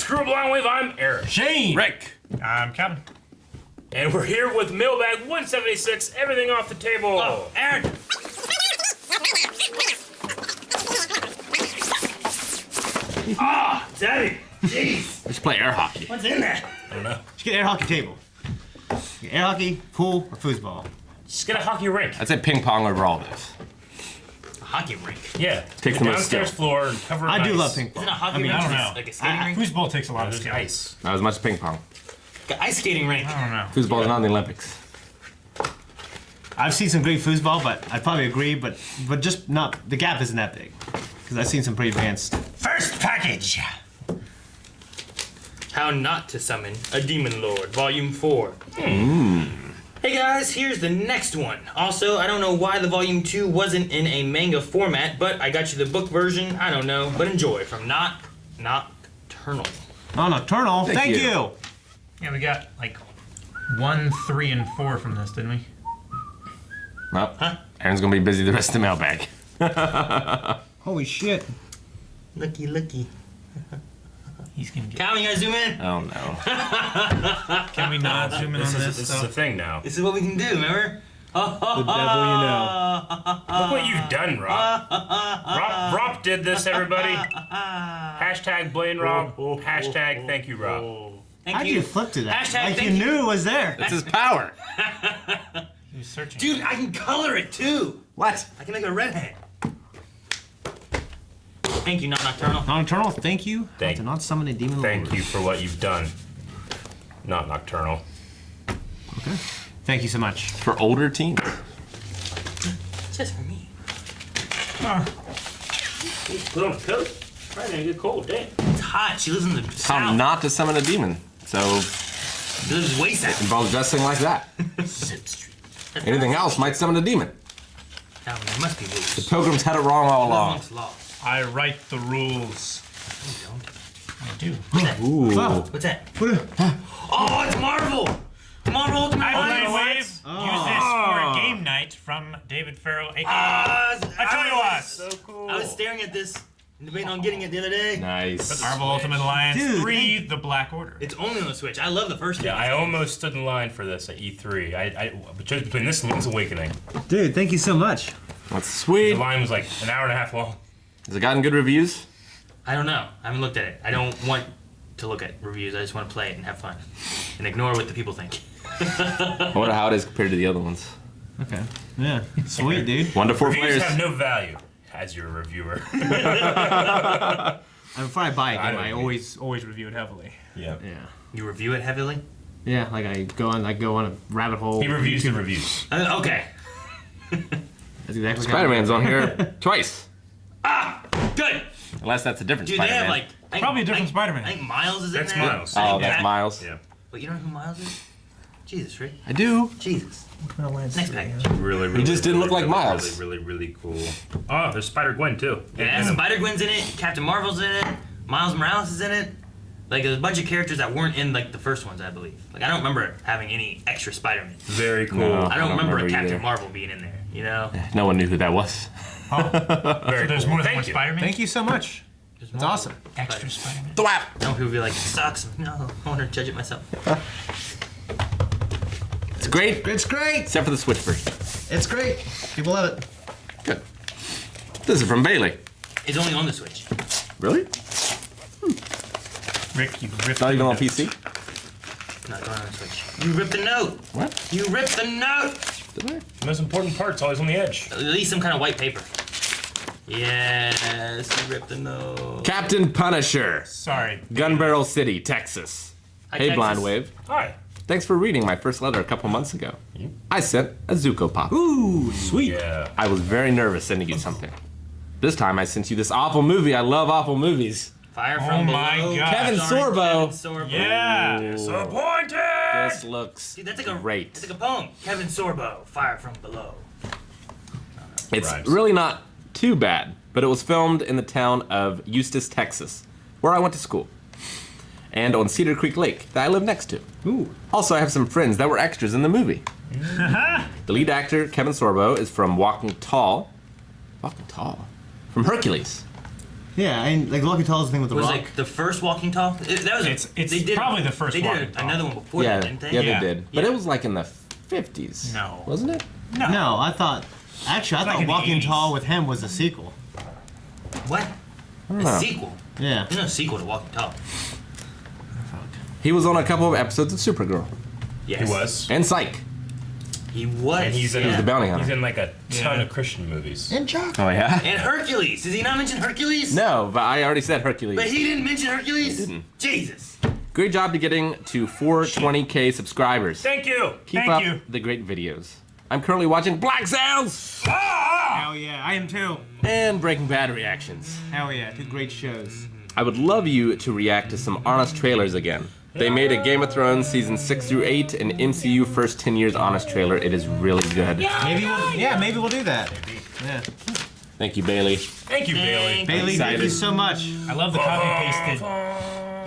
Kuro Blind Wave. I'm Eric. Shane. Rick. I'm Kevin. And we're here with Mailbag 176, everything off the table. Oh, Aaron. Daddy. Jeez. Let's play air hockey. What's in there? I don't know. Let's get an air hockey table. Get air hockey, pool, or foosball. Just get a hockey rink. I'd say ping pong over all this. A hockey rink. Yeah. Take the the most downstairs skill. floor and cover it I in do ice. love ping pong. Isn't a hockey I mean, rink I don't just know. like a skating rink? Foosball takes a lot of There's skill. ice. Not as much as ping pong. Like an ice skating rink. I don't know. Foosball is not in the Olympics. I've seen some great foosball, but I'd probably agree, but just not, the gap isn't that big. Because I've seen some pretty advanced. First package. How Not to Summon a Demon Lord, Volume 4. Hey guys, here's the next one. Also, I don't know why the Volume 2 wasn't in a manga format, but I got you the book version. I don't know, but enjoy. From Nocturnal. Oh, Nocturnal, thank you. you. Yeah, we got like 1, 3, and 4 from this, didn't we? Well, Huh? Aaron's gonna be busy the rest of the mailbag. Holy shit. Looky. He's gonna get. Calvin, you guys zoom in? Oh no. Can we not zoom in on This this? is a thing now. This is what we can do, remember? The devil you know. Look what you've done, Rob. Rob did this, everybody. Hashtag blame Rob. Hashtag thank you, Rob. Thank How'd you. you flip to that? Hashtag like thank you you. knew it was there. It's his power. He was searching. Dude, I can color it too. What? I can make a redhead. Thank you, Not Nocturnal. Nocturnal, thank you. Thank- to not summon a demon Thank lord. you for what you've done. Not Nocturnal. Okay. Thank you so much. For older teens. Just for me. Put on a coat. Right, gonna get cold, dang. It's hot. She lives in the How south. not to summon a demon. So She lives way south. involves dressing like that. That's Anything not- else might summon a demon. Calvin, there must be rules. Pilgrims had it wrong all along. Amongst laws. I write the rules. No, you don't. I do. What's that? Ooh. What's that? Oh, it's Marvel! Marvel Ultimate Ultimate Alliance! Wave. Use this for a game night from David Farrow, aka I Atoyoas. So cool. was staring at this and debating on getting it the other day. Nice. Marvel Ultimate Alliance Dude, 3, The Black Order. It's only on the Switch. I love the first Yeah, one. I almost stood in line for this at E3. I chose between this and Link's Awakening. Dude, thank you so much. That's The sweet. line was like an hour and a half long. Has it gotten good reviews? I don't know. I haven't looked at it. I don't want to look at reviews. I just want to play it and have fun. And ignore what the people think. I wonder how it is compared to the other ones. Okay. Yeah. Sweet, dude. 1 to 4 Reviews players. have no value as your reviewer. And before I buy a I game, don't I know. always review it heavily. Yeah. Yeah. You review it heavily? Yeah, like I go on a rabbit hole. He reviews the reviews. Okay. That's exactly Spider-Man's on here twice. Good. Unless that's a different Dude, they Spider-Man. have like... I think- Probably a different I think- Spider-Man. I think Miles is That's in there. Miles. I Oh, think that's Miles. Yeah. But you don't know who Miles is? Jesus, Rick. I do. Jesus. Next package. Really, really. He just didn't look like really, Miles. Really, really cool. Oh, there's Spider-Gwen too. Yeah, Spider-Gwen's in it. Captain Marvel's in it. Miles Morales is in it. Like, there's a bunch of characters that weren't in, like, the first ones, I believe. Like, I don't remember having any extra Spider-Man. Very cool. No. I don't remember a remember Captain either. Marvel being in there, you know? No one knew who that was. Very There's cool. more than Thank one you. Spider-Man. Thank you so much. There's It's more awesome. Extra Spider-Man. Thwap! Some people be like, it sucks. No, I want to judge it myself. It's great, It's great. except for the Switch version. It's great. People love it. Good. This is from Bailey. It's only on the Switch. Really? Rick, you ripped Not even on notes. PC? Not going on the Switch. You ripped the note. What? You ripped the note. Did I? The most important part's always on the edge. At least some kind of white paper. Yes, you ripped the note. Captain Punisher. Sorry. Gun Barrel City, Texas. Hi, Hey, Texas. Blind Wave. Hi. Thanks for reading my first letter a couple months ago. I sent a Zuko Pop. Ooh, sweet. Yeah. I was very nervous sending you something. This time I sent you this awful movie. I love awful movies. Fire Oh from my below. God. Kevin Starring Sorbo. Kevin Sorbo. Yeah. Disappointed. This looks Dude, that's like a great. That's like a poem. Kevin Sorbo, Fire from Below. It's Rhymes. really not too bad, but it was filmed in the town of Eustis, Texas, where I went to school, and on Cedar Creek Lake that I live next to. Ooh. Also, I have some friends that were extras in the movie. The lead actor, Kevin Sorbo, is from Walking Tall, from Hercules. Yeah, and like Walking Tall is the thing with the Was rock. like the first Walking Tall? That was It's they did probably the first They Walking did Tall. another one before Yeah, that, didn't they? yeah, Yeah. they did. But Yeah. it was like in the 50s. No. Wasn't it? No. No, I thought Like in the Walking 80s. Tall with him was a sequel. What? I don't A know. sequel? Yeah. There's no sequel to Walking Tall. He was on a couple of episodes of Supergirl Yes. He was. and Psych. He was. And he's in He was the bounty hunter. He's in like a ton Yeah. of Christian movies. Oh yeah. And Hercules. Did he not mention Hercules? No, but I already said Hercules. But he didn't mention Hercules? He didn't. Jesus. Great job to getting to 420K subscribers. Thank you. Keep Thank up you. the great videos. I'm currently watching Black Sails Hell yeah, I am too. and Breaking Bad reactions. Hell yeah, two great shows. I would love you to react to some honest trailers again. They made a Game of Thrones season 6 through 8 and MCU first 10 years honest trailer. It is really good. Maybe we'll do that. Yeah. Thank you, Bailey. Thank you, Bailey. Bailey, thank you so much. I love the copy-pasted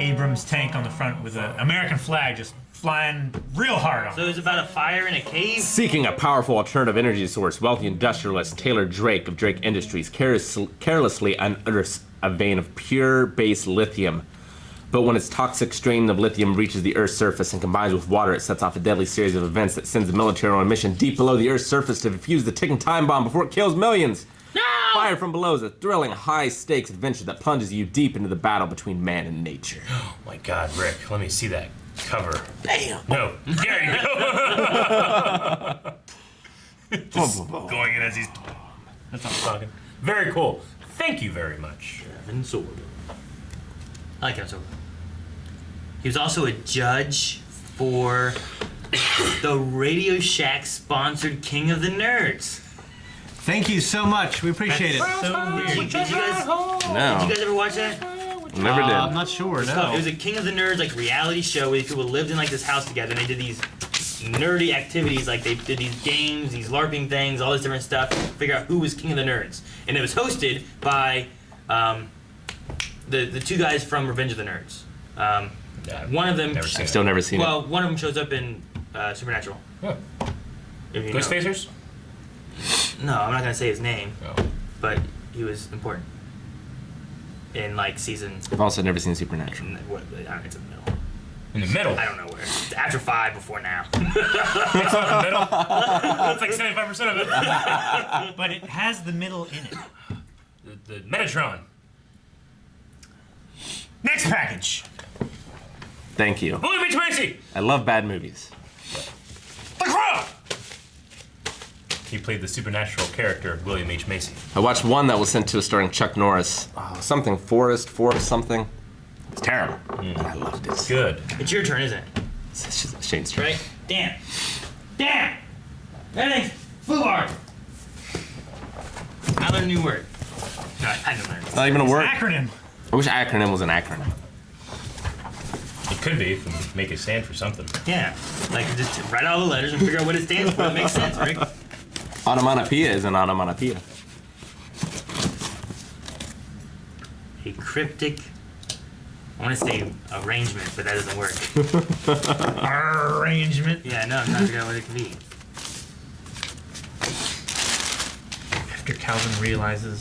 Abrams tank on the front with an American flag just flying real hard on So it. it was about a fire in a cave? Seeking a powerful alternative energy source, wealthy industrialist Taylor Drake of Drake Industries carelessly unearths a vein of pure base lithium. But when its toxic strain of lithium reaches the Earth's surface and combines with water, it sets off a deadly series of events that sends the military on a mission deep below the Earth's surface to defuse the ticking time bomb before it kills millions. No! Fire from Below is a thrilling, high-stakes adventure that plunges you deep into the battle between man and nature. Oh my God, Rick, let me see that cover. Damn! No, there you go. Just going in as he's. That's not talking. Very cool. Thank you very much. Kevin Sorbo. I like Kevin Sorbo. He was also a judge for the Radio Shack sponsored King of the Nerds. Thank you so much. We appreciate it. So weird. Did you guys No, ever watch that? never did. I'm not sure, It no. was a King of the Nerds like reality show where these people lived in like this house together and they did these nerdy activities, like they did these games, these LARPing things, all this different stuff to figure out who was King of the Nerds. And it was hosted by the two guys from Revenge of the Nerds. One of them Never seen I've still never seen well, one of them shows up in Supernatural. Huh. If you know. Ghostfacers? No, I'm not gonna say his name, Oh. but he was important in like season. it. I've also never seen Supernatural. What? I don't know, it's in the middle. In the middle. I don't know where. After 5, before now. It's not in the middle. That's like 75% of it. But it has the middle in it. The Metatron. Next package. Thank you. William H. Macy. I love bad movies. The Crow. He played the supernatural character William H. Macy. I watched one that was sent to us starring Chuck Norris. Oh, something Forest something. It's terrible. But I loved it. Good. It's your turn, isn't it? It's just Shane's turn. Right? Damn. Damn! Everything's FUBAR. I learned a new word. No, I don't learn. It's not even a word. Acronym. I wish acronym was an acronym. It could be if we make it stand for something. Yeah. Like, just write all the letters and figure out what it stands for. It makes sense, Rick. Onomatopoeia is an onomatopoeia. A cryptic. I want to say arrangement, but that doesn't work. Arrangement. Yeah, no, I'm trying to figure out what it could be. After Calvin realizes.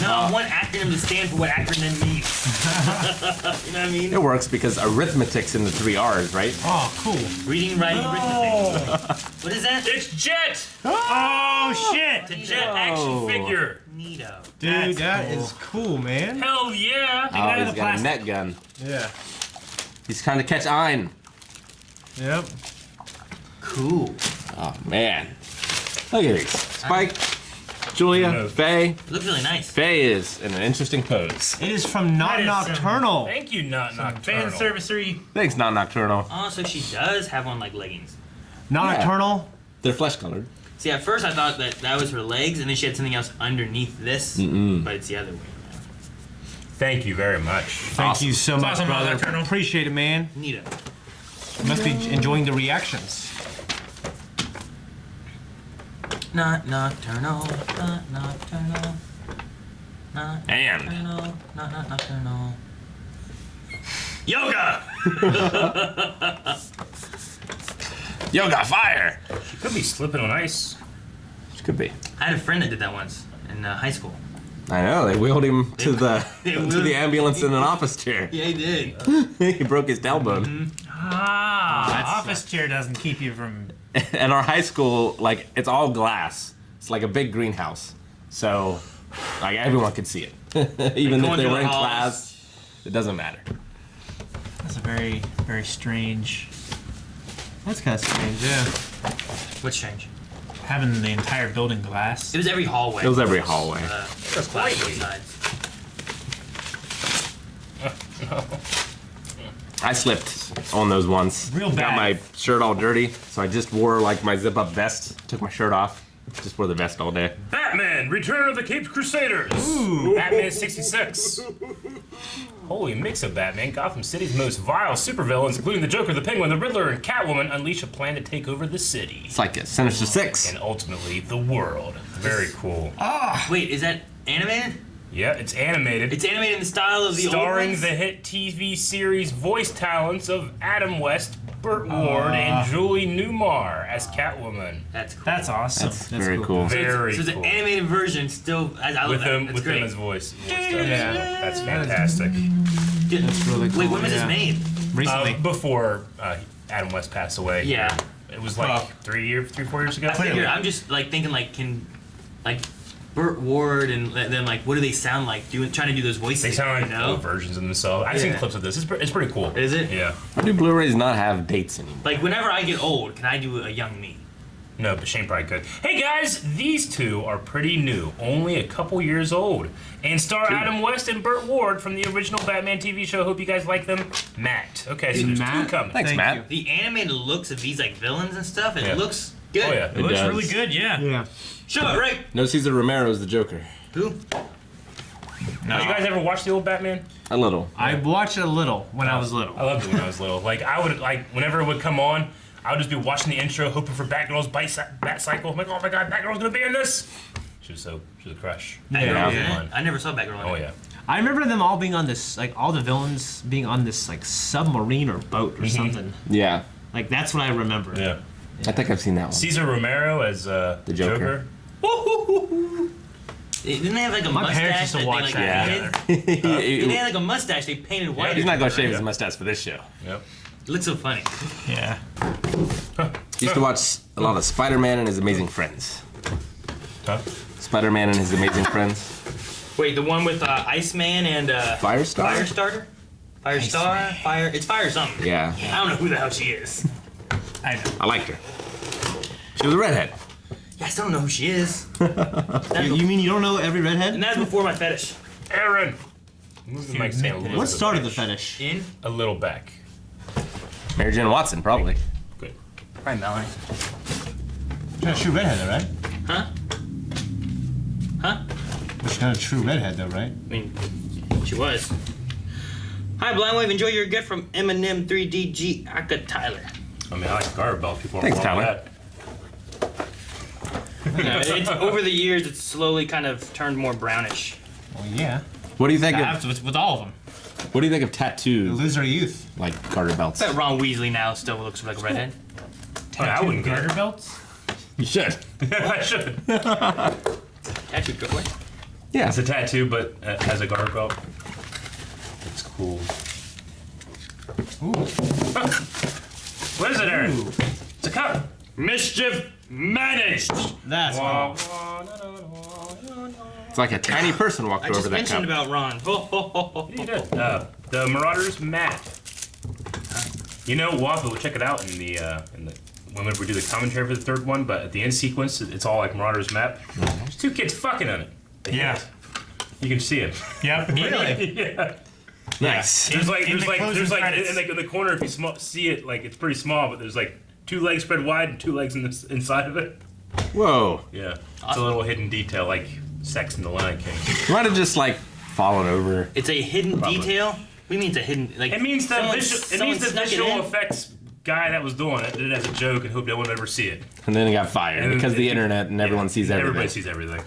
No, I want acronym to stand for what acronym means. You know what I mean? It works because arithmetic's in the 3 R's, right? Oh, cool. Reading, writing, arithmetic. What is that? It's Jet! Oh, shit. The Jet action figure. Neato. Dude, That's that cool. is cool, man. Hell yeah! Oh, out of he's the got a plastic. net gun. Yeah. He's trying to catch Ein. Yep. Cool. Oh, man. Look at these. Spike, Julia, No. Faye. It looks really nice. Faye is in an interesting pose. It is from Not That is some- Nocturnal. Thank you, Not Fan Nocturnal. servicery. Thanks, not nocturnal. Oh, so she does have on like leggings. Not Yeah. Nocturnal. They're flesh colored. See, at first I thought that was her legs, and then she had something else underneath this, but it's the other way around. Thank you very much. Thank Awesome. you so much, awesome, brother. Nocturnal. Appreciate it, man. Neato. You must be enjoying the reactions. Not nocturnal. Not nocturnal. Not And nocturnal. Not nocturnal. Yoga! Yoga Fire. She could be slipping on ice. Which could be. I had a friend that did that once in high school. I know, they wheeled him to the ambulance in an office chair. Yeah, he did. He broke his tailbone. Office chair doesn't keep you from. At our high school, like, it's all glass. It's like a big greenhouse. So, like, everyone could see it. Even if they were in class, it doesn't matter. That's a very, very strange. That's kind of strange, yeah. What's strange? Having the entire building glass. It was every hallway. It was every hallway. Glass both sides. I slipped on those once. Real Got bad. my shirt all dirty, so I just wore like my zip-up vest. Took my shirt off. Just wore the vest all day. Batman, Return of the Caped Crusaders. Ooh. Batman 66. Holy mix of Batman. Gotham City's most vile supervillains, including the Joker, the Penguin, the Riddler, and Catwoman, unleash a plan to take over the city. It's like a Sinister Six. And ultimately, the world. Very cool. Wait, is that animated? Yeah, it's animated. It's animated in the style of the starring old the hit TV series voice talents of Adam West, Burt Ward, and Julie Newmar as Catwoman. That's cool. That's awesome. That's very cool. Very So it's cool. an animated version still. I love with that. him, That's with great. him as voice. Yeah. That's fantastic. That's really cool. Wait, when was this yeah. made? Recently. Before Adam West passed away. Yeah. It was like 4 years ago. I figure I'm just like thinking like Burt Ward and then like what do they sound like? Trying to do those voices. They sound like you know? old versions of themselves. I've seen clips of this. It's pretty cool. Is it? Yeah. Why do Blu-rays not have dates anymore? Like whenever I get old, can I do a young me? No, but Shane probably could. Hey guys, these two are pretty new, only a couple years old, and star Adam West and Burt Ward from the original Batman TV show. Hope you guys like them. Matt. Okay, so there's Matt? two coming. Thanks, Thank Matt. The animated looks of these like villains and stuff, it Yeah. looks good. Oh yeah. It looks does. really good, yeah. Yeah. Show it, right? No Cesar Romero's the Joker. Who? Did you guys ever watch the old Batman? A little. I watched it a little when I was little. I loved it when I was little. Like I would whenever it would come on, I would just be watching the intro, hoping for Batgirl's Bat Cycle. I'm like, oh my god, Batgirl's gonna be in this. She was a crush. Yeah. I never saw Batgirl. Oh yeah. I remember them all being on this, like all the villains being on this like submarine or boat or something. Yeah. Like that's what I remember. Yeah. I think I've seen that one. Caesar Romero as the Joker. Didn't they have like a My mustache parents used to that watch they like that. painted? They He's had like a mustache they painted white. not gonna shave his mustache for this show. Yep. It looks so funny. Yeah. Used to watch a lot of Spider-Man and His Amazing Friends. Huh? Spider-Man and His Amazing Friends. Wait, the one with Iceman and Firestar? Firestarter? Firestar? Fire? It's Fire something. Yeah. I don't know who the hell she is. I know. I liked her. She was a redhead. Yeah, I still don't know who she is. You mean you don't know every redhead? And that's before my fetish. Aaron. Move the mic stand a little What bit started the back. fetish? In? A little back. Mary Jane Watson, probably. Good. Probably Melanie. She's a true redhead, though, right? Huh? Huh? She's not a true redhead, though, right? I mean, she was. Hi, Blind Wave. Enjoy your gift from Eminem 3DG Aka Tyler. I mean, I like garter belt. People are Thanks, wrong with Tyler. that. It's, over the years, it's slowly kind of turned more brownish. Well, yeah. What do you think That's of with all of them. What do you think of We tattoo lose our youth. like garter belts? I bet Ron Weasley now still looks like a redhead. I wouldn't get Garter it. belts? You should. I should. Tattoo, go away. Yeah. It's a tattoo, but has a garter belt. It's cool. Ooh. What is it, Aaron? It's a cup. Mischief managed. That's Wah, cool. wah, na, na, na, na. It's like a tiny person walked I over just that mentioned cup. about Ron. Ho, ho, ho, ho, You ho. did. The Marauders map. You know, we'll have to check it out in the whenever we do the commentary for the third one. But at the end sequence, it's all like Marauders map. There's two kids fucking on it. Yeah. You can see it. Yep. Really? Yeah. Nice. There's like, In the closing credits. in the corner if you see it, like it's pretty small, but there's like two legs spread wide and two legs inside of it. Whoa. Yeah, it's a little hidden detail, like sex in the Lion King. You might have just like fallen over. It's a hidden Probably. detail? What do you mean it's a hidden... Like, It means the someone visual snuck it visual in? effects guy that was doing it did it as a joke and hoped no one would ever see it. And then he got fired And because of the it- internet and everyone sees everything. Everybody sees everything.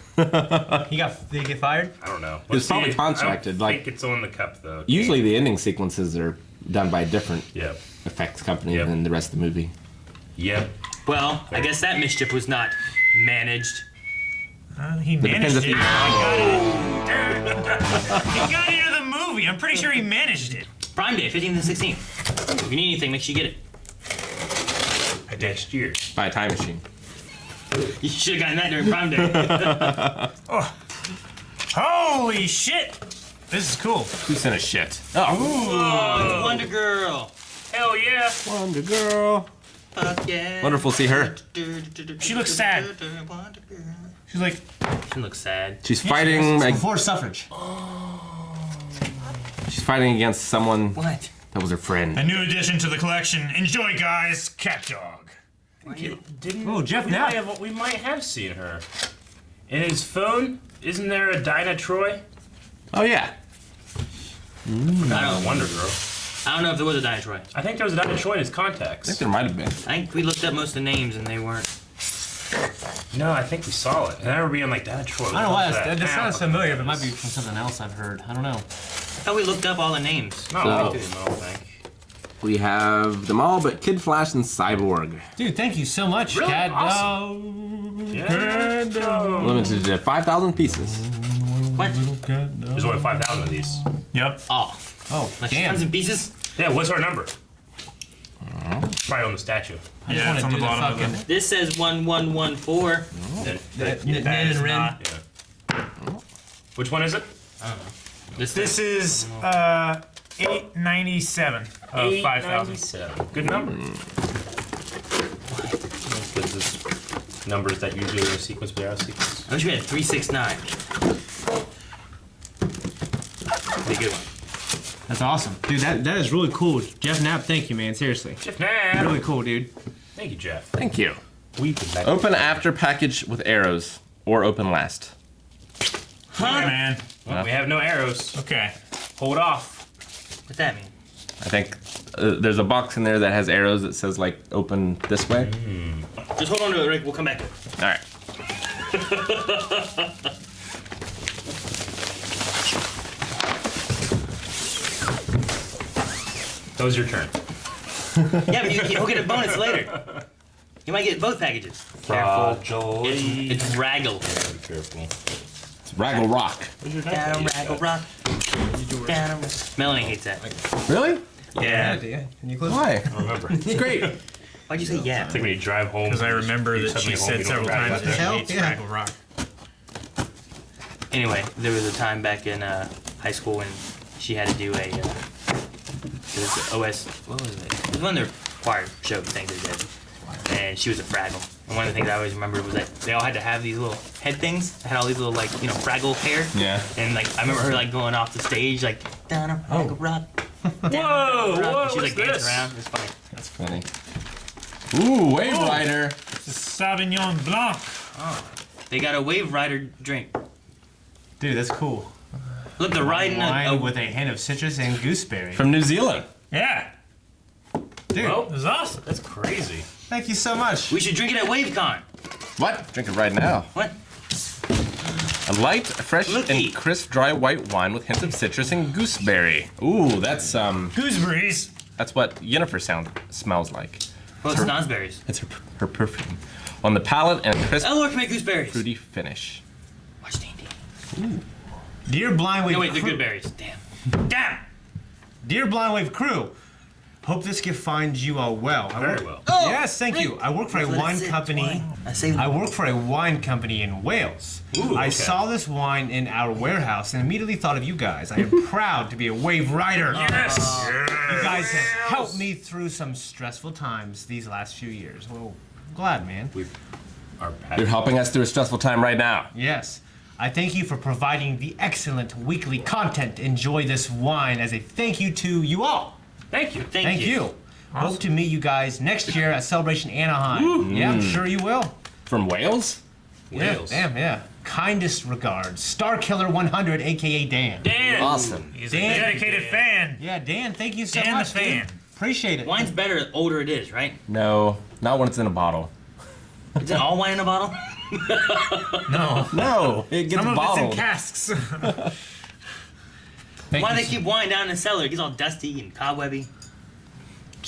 Did he get fired? I don't know. He was probably contracted, I don't like- think it's on the cup though. Usually the ending sequences are done by a different Yeah. effects company Yep. than the rest of the movie. Yep. Well, I guess that mischief was not managed. He depends managed if it. you- I got it. He got into the movie. I'm pretty sure he managed it. Prime Day, 15th and 16th. If you need anything, make sure you get it. Next year. Buy a time machine. You should have gotten that during Prime Day. Holy shit! This is cool. Who sent a shit? Oh. Oh, Wonder Girl. Hell yeah. Wonder Girl. Fuck yeah. Wonderful to see her. She looks sad. She's like, She looks sad. She's fighting. Before suffrage. She's fighting against someone What? that was her friend. a new addition to the collection. Enjoy, guys. Cat dog. Didn't Oh, Jeff we Knapp. we might have seen her. In his phone, isn't there a Dinah Troy? Oh yeah. Not a Wonder Girl. I don't know if there was a Dinah Troy. I think there was a Dinah Troy in his I contacts. think there might have been. I think we looked up most of the names and they weren't. No, I think we saw it. And I remember being like, Dinah Troy. I don't know why that sounds familiar, but it might be from something else I've heard. I don't know. I thought we looked up all the names. No, So- we didn't, I don't think. We have them all but Kid Flash and Cyborg. Dude, thank you so much, Really? Cat Awesome. Dog. Yeah. Limited to 5,000 pieces. What? There's only 5,000 of these. Yep. Oh, Oh, like damn. tons and pieces? Yeah, what's our number? Probably on the statue. I just Yeah, want it's to on do the the bottom of fucking... it. This says 1114. That That is not. Yeah. Which one is it? This is 897 of 5,000. 897. Good number. Because it's numbers that usually are sequence but out of sequence. I wish we had 369. Be a good one. That's awesome. Dude, that is really cool. Jeff Knapp, thank you, man. Seriously. Jeff Knapp. Really cool, dude. Thank you, Jeff. Thank you. We could back Open after package with arrows, or open last. Hey, man. Well, we have no arrows. Okay. Hold off. What's that mean? I think there's a box in there that has arrows that says like open this way. Just hold on to it, Rick. We'll come back to it. All right. That was your turn. Yeah, but you'll get a bonus later. You might get both packages. Careful. It's Raggle. Be careful. It's Raggle Rock. Down Raggle Rock. Down. Melanie hates that. Really? Yeah. Can you close Why? I remember. It's great. Why'd you say yeah? It's like when you drive home. Because I remember you that just she suddenly said home, you several don't drive times about that she hell? hates Yeah. Fraggle Rock. Anyway, there was a time back in high school when she had to do a it was OS. What was it? It was one of their choir show things they did, and she was a Fraggle. And one of the things I always remembered was that they all had to have these little head things that had all these little like Fraggle hair. Yeah. And like I remember her like going off the stage like down a Fraggle Rock. Whoa! Whoa! She was like What's dancing this? around. It was funny. That's funny. Ooh, Wave Rider. This is Sauvignon Blanc. They got a Wave Rider drink. Dude, that's cool. Look, they're riding Wine a with a hint of citrus and gooseberry. From New Zealand. Yeah. Dude, Well, This is awesome. that's crazy. thank you so much. We should drink it at WaveCon. What? Drink it right now. What? A light, fresh, Looky. and crisp dry white wine with hints of citrus and gooseberry. Ooh, that's Gooseberries. that's what Yennefer smells like. Well, it's snozzberries. It's her perfume. On the palate and a crisp, Eleanor can make gooseberries. fruity finish. Watch D&D. Dear Blind Wave No, wait, they're crew, good berries. Damn. Damn. Dear Blind Wave crew, hope this gift finds you all well. Very well. Yes, thank you. I work for a Let it wine sit. company. I I work for a wine company in Wales. Ooh, I okay. saw this wine in our warehouse and immediately thought of you guys. I am proud to be a Wave Rider. Yes! You guys have helped me through some stressful times these last few years. Well, I'm glad, man. Our You're helping us through a stressful time right now. Yes. I thank you for providing the excellent weekly content. Enjoy this wine as a thank you to you all. Thank you. Thank you. Hope to meet you guys next year at Celebration Anaheim. Yeah, I'm sure you will. From Wales? Wales. Yeah, damn, yeah. Kindest regards, Starkiller100, aka Dan. Dan. Awesome. He's Dan. a dedicated fan. Yeah, Dan, thank you so Dan the much. dude. fan. Appreciate it. Wine's better the older it is, right? No, not when it's in a bottle. Is it all wine in a bottle? No. No, it gets Some of it's bottled. in casks. Thank Why you they so- keep wine down in the cellar? It gets all dusty and cobwebby.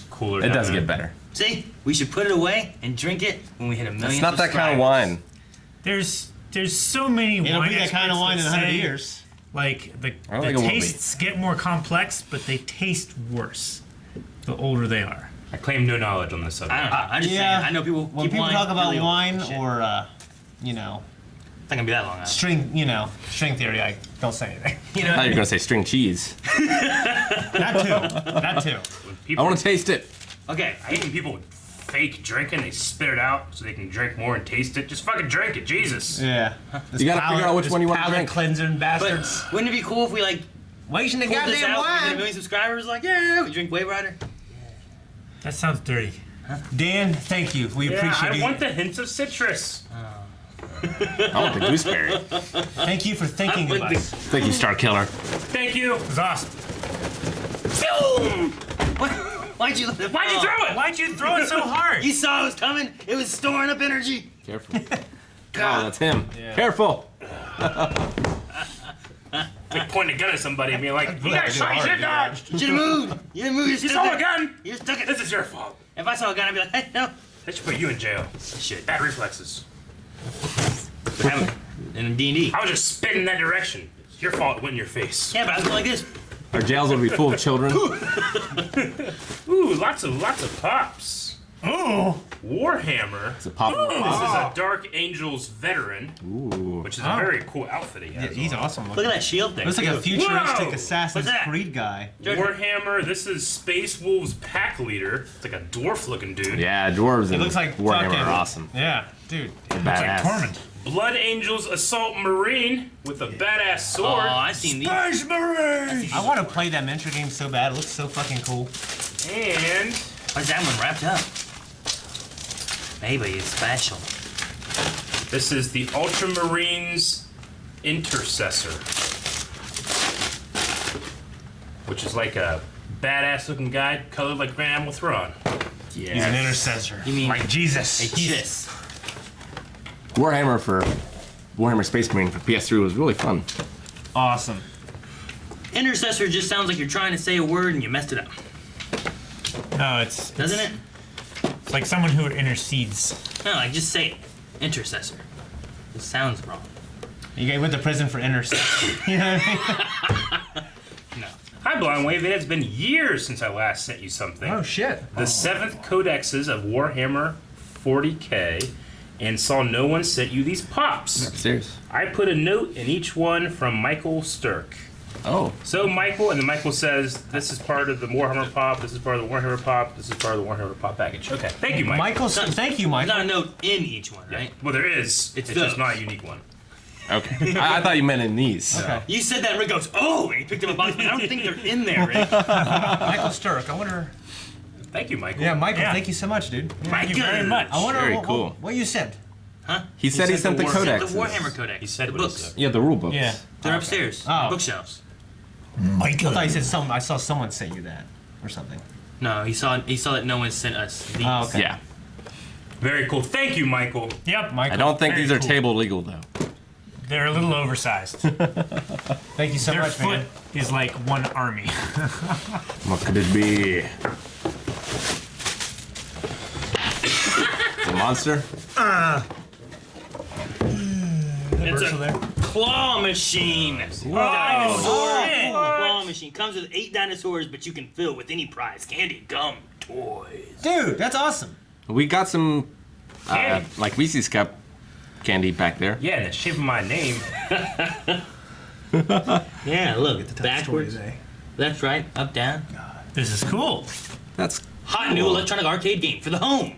Cooler. It down does there. get better. See, we should put it away and drink it when we hit a million. It's not that kind of wine. There's so many It'll wine be that kind of wine in experts 100 that say years. like the I don't think it will be. tastes get more complex, but they taste worse the older they are. I claim no knowledge on this subject. I don't know. I'm just saying. I know people. When keep people wine talk about really old wine and shit. or, you know, It's not gonna be that long. string theory, I don't say anything. You I thought know. you were gonna say string cheese. That too. When I people, want to taste it. Okay. I hate when people fake drinking, they spit it out so they can drink more and taste it. Just fucking drink it, Jesus. Yeah. You gotta figure out which one you want to drink. Cleansing But bastards. wouldn't it be cool if we like Wasting the pulled this goddamn out? We get a wine. million subscribers. Like, yeah, we drink Wave Rider. That sounds dirty. Dan, thank you. We Yeah, appreciate I you. want the hints of citrus. I want the gooseberry. Thank you for thinking of like us. Thank you, Star Killer. Thank you. It was awesome. Boom! Why'd you let it Why'd you fall? throw it? Why'd you throw it so hard? You saw it was coming. It was storing up energy. Careful. Oh, that's him. Careful. It's like pointing a gun at somebody and being like, you got shot, you should have dodged. You should've moved. You didn't move. You You stood saw there. a gun. You just took it. This is your fault. If I saw a gun, I'd be like, hey, no. That should put you in jail. Shit. Bad reflexes. In D&D. I was just spitting in that direction. It's your fault it went in your face. Yeah, but I was going like this. Our jails will be full of children. Ooh, lots of pops. Ooh. Warhammer. It's a pop. This is a Dark Angels veteran, Ooh. which is a very cool outfit he has. He's on. awesome. Look at that shield thing. Looks like a futuristic Whoa! Assassin's What's that? Creed guy. Warhammer, this is Space Wolves pack leader. It's like a dwarf looking dude. Yeah, dwarves It and looks like Warhammer fucking- are awesome. Yeah, dude. Badass. Torment. Blood Angels Assault Marine with a badass Oh, sword. I've seen these. Space Marine. I want to play that miniature game so bad. It looks so fucking cool. And Why's that one wrapped up? Maybe it's special. this is the Ultramarines Intercessor, which is like a badass looking guy colored like Grand Admiral Thrawn. He's an intercessor. You mean like Jesus. a chiss? Warhammer Space Marine for PS3 was really fun. Awesome. Intercessor just sounds like you're trying to say a word and you messed it up, No, it's doesn't it? It's like someone who intercedes. No, like just say it. Intercessor. It sounds wrong. You guys went to prison for intercession. You know what I mean? No. Hi, Blind Wave. It has been years since I last sent you something. Oh shit. The 7th Codexes of Warhammer 40k, and saw no one sent you these pops. Upstairs. I put a note in each one from Michael Sturck. Oh. So Michael, and then Michael says, this is part of the Warhammer pop, this is part of the Warhammer pop, this is part of the Warhammer pop package. Okay, thank you, Mike. Thank you, There's not Michael. a note in each one, right? Well, there is. It's those. just not a unique one. Okay. I thought you meant in these. Okay. You said that, and Rick goes, "Oh!" and he picked up a box. I don't think they're in there, Rick. Michael Sturck. I wonder. Thank you, Michael. Yeah, Michael. Yeah. Thank you so much, dude. Yeah. Thank you very much. I wonder Very what, cool. what you said. He said he said sent the the codex. The Warhammer Codex. He said the what he books. said. Yeah, the rule books. Yeah. They're upstairs. Oh. Bookshelves. Michael. I thought you said some. I saw someone sent you that or something. No, he saw that no one sent us these. Oh, okay. Yeah. Very cool. Thank you, Michael. Yep. Michael. I don't think Very these are cool. table legal though. They're a little oversized. Thank you so Their much, foot man. is like one army. What could it be? The monster? It's a claw machine. Dinosaur shit. claw machine. Comes with 8 dinosaurs, but you can fill with any prize: candy, gum, toys. Dude, that's awesome. We got some, Candy. like Reese's Cup candy back there. Yeah, in the shape of my name. Yeah, look, backwards. Left, right, up, down. This is cool. That's Hot new electronic arcade game for the home.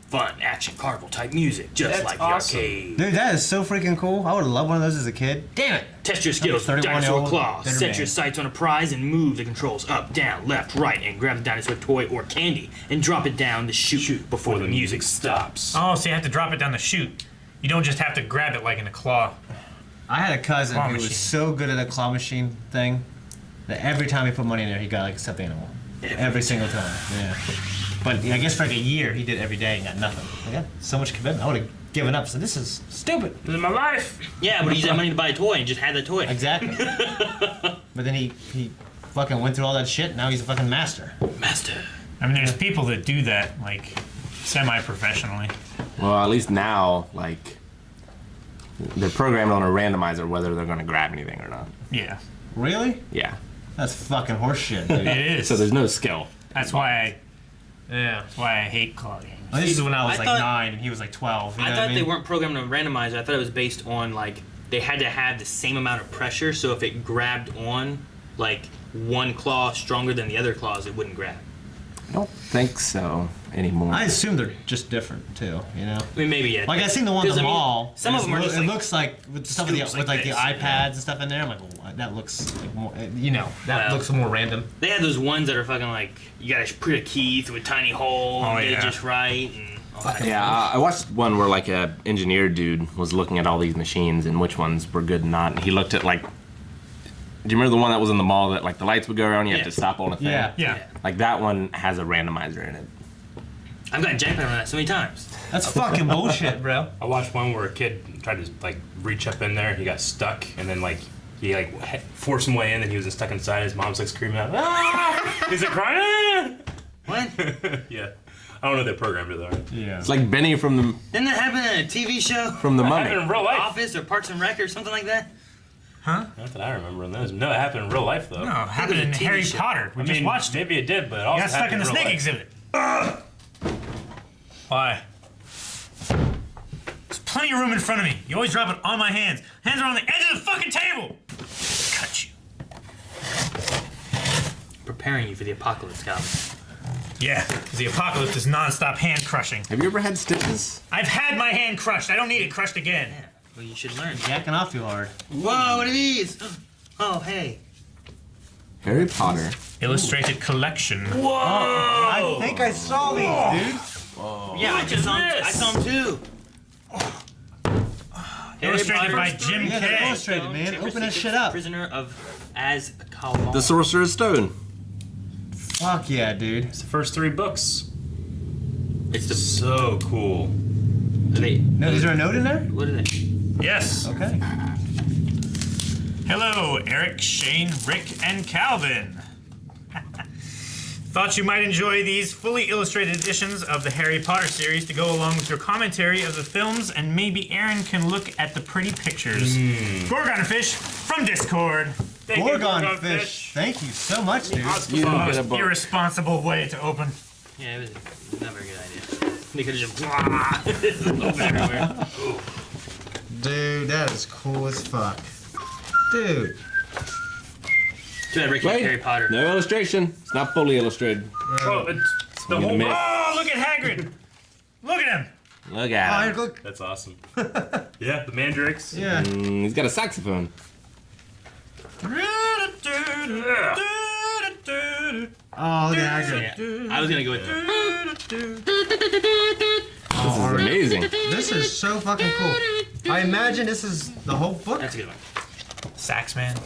Fun, action, carnival type music, just That's like awesome. the arcade. Dude, that is so freaking cool. I would have loved one of those as a kid. Damn it. Test your skills with 31-year-old dinosaur claw. better Set man. your sights on a prize and move the controls up, down, left, right, and grab the dinosaur toy or candy and drop it down the chute before the music stops. Oh, so you have to drop it down the chute. You don't just have to grab it like in a claw. I had a cousin Claw who machine. was so good at a claw machine thing that every time he put money in there, he got like a stuffed animal. Every single time. Yeah. But I guess for like a year, he did every day and got nothing. I got so much commitment. I would have given up. So this is stupid. This is my life. Yeah, but he used that money to buy a toy and just had the toy. Exactly. But then he fucking went through all that shit. Now he's a fucking master. Master. I mean, there's people that do that like semi-professionally. well, at least now, like They're programmed on a randomizer whether they're going to grab anything or not. Yeah, Really? Yeah. That's fucking horseshit, dude. it is. So there's no skill. That's why Yeah. I hate claw games. Well, this is when I was I like thought- 9 and he was like 12. You know I what thought mean? they weren't programmed on randomizer. I thought it was based on like they had to have the same amount of pressure. So if it grabbed on like one claw stronger than the other claws, it wouldn't grab. I don't think so anymore. I assume they're just different too. You know. I mean, maybe yeah. Like I seen the one at 'Cause, the I mean, mall. some and of them are it just it like looks like with stuff with, scoops with like like the this, iPads and stuff in there. I'm like, well, that looks like more. You know, that Well, looks more random. They had those ones that are fucking like you gotta put a key through a tiny hole Oh, and get it yeah. just right. And all that. Yeah, I watched one where like a engineer dude was looking at all these machines and which ones were good and not. And he looked at like, do you remember the one that was in the mall that like the lights would go around? You have Yeah. to stop on a thing. Yeah. Yeah. Like that one has a randomizer in it. I've gotten jackpot on that so many times. That's fucking bullshit, bro. I watched one where a kid tried to like reach up in there. He got stuck, and then like he like forced him way in, and he was stuck inside. His mom's like screaming out, "Ah!" He's like crying. What? Yeah, I don't know if they programmed it though. Yeah. It's like Benny from the Didn't that happen in a TV show? The It happened Mummy. in real life. Office or Parks and Rec or something like that? Not that I remember in those. No, it happened in real life though. No, it happened was a in TV Harry show. Potter. We I just mean, watched it. maybe it did, but it also Got stuck in happened the real snake life. exhibit. Why? There's plenty of room in front of me. You always drop it on my hands. Hands are on the edge of the fucking table. Cut you. Preparing you for the apocalypse, Calvin. Yeah, because the apocalypse is non-stop hand crushing. Have you ever had stitches? I've had my hand crushed. I don't need it crushed again. Yeah. Well, you should learn. Jacking off too hard. Whoa, what are these? Oh, hey. Harry Potter. Illustrated collection. I think I saw these, dude. Yeah, I just saw them. I saw them too. Illustrated by Jim Yeah, they're Kay. illustrated, man. Open that shit up. Prisoner of Azkaban. The Sorcerer's Stone. Fuck yeah, dude. It's the first 3 books. It's the. So cool. Are they, No, is there a note in there? what are they? Yes. Okay. Hello, Eric, Shane, Rick, and Calvin. Thought you might enjoy these fully illustrated editions of the Harry Potter series to go along with your commentary of the films, and maybe Aaron can look at the pretty pictures. Gorgon Fish from Discord. Thank you, Gorgon fish. Thank you so much, dude. You Awesome. get a book. Irresponsible way to open. Yeah, it was not a very good idea. They could have just open everywhere. Dude, that is cool as fuck. Dude. Too bad Rick hates Harry Potter. No illustration. It's not fully illustrated. Well, it's the You're whole gonna miss. Oh, look at Hagrid. Look at him. Look Oh, at here, him. look. That's awesome. Yeah, the mandrakes. Yeah. He's got a saxophone. Oh, look at Hagrid. Yeah, I was gonna go with This is amazing. This is so fucking cool. I imagine this is the whole book. That's a good one. Sax man.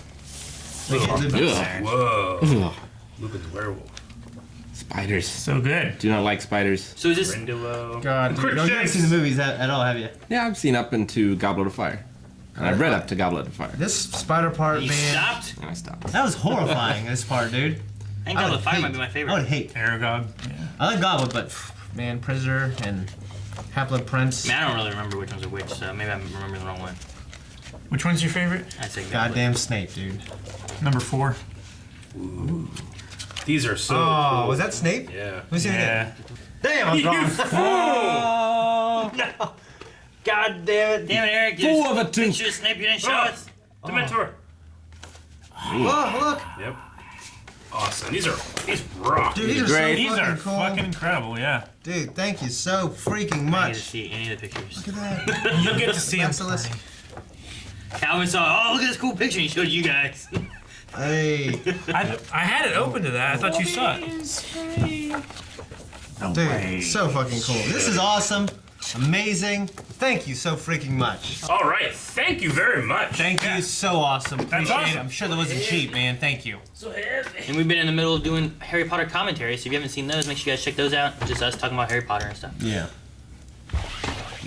Ugh. Whoa. Ugh. Lupin's werewolf. Spiders. So good. Do not like spiders. So is this? Grindylow. God, dude. No, you haven't seen the movies at all, have you? Yeah, I've seen up into Goblet of Fire. And I've read up to Goblet of Fire. This spider part, You man. stopped? And I stopped. That was horrifying, this part, dude. I think Goblet of Fire might be my I would favorite. hate. Aragog. Yeah. I like Goblet, but man, Prisoner and Half-Blood Prince. Man, I don't really remember which ones are which, so maybe I'm remembering the wrong one. Which one's your favorite? I'd say Goblet. Goddamn Snape, dude. Number 4. These are so Oh, cool. was that Snape? Yeah. Let me see Yeah. Damn, I was wrong. Oh! No. God damn it. Damn it, Eric! Fool of a tooth. Picture of Snape you didn't show us. Dementor. Oh, look. Yep. Awesome. These rock. Dude, these are Great. so These fucking are cool. fucking incredible, yeah. Dude, thank you so freaking I need to much. see any of the pictures. Look at that. You'll get to see him. Excellent. Calvin saw, oh, look at this cool picture he showed you guys. Hey, I had it open to that. I thought you saw it. No way. dude, so fucking cool. This is awesome. Amazing. Thank you so freaking much. All right. Thank you very much. Thank you. So awesome. Appreciate awesome. it. I'm sure that wasn't cheap, man. Thank you. So heavy. And we've been in the middle of doing Harry Potter commentary, so if you haven't seen those, make sure you guys check those out. Just us talking about Harry Potter and stuff. Yeah.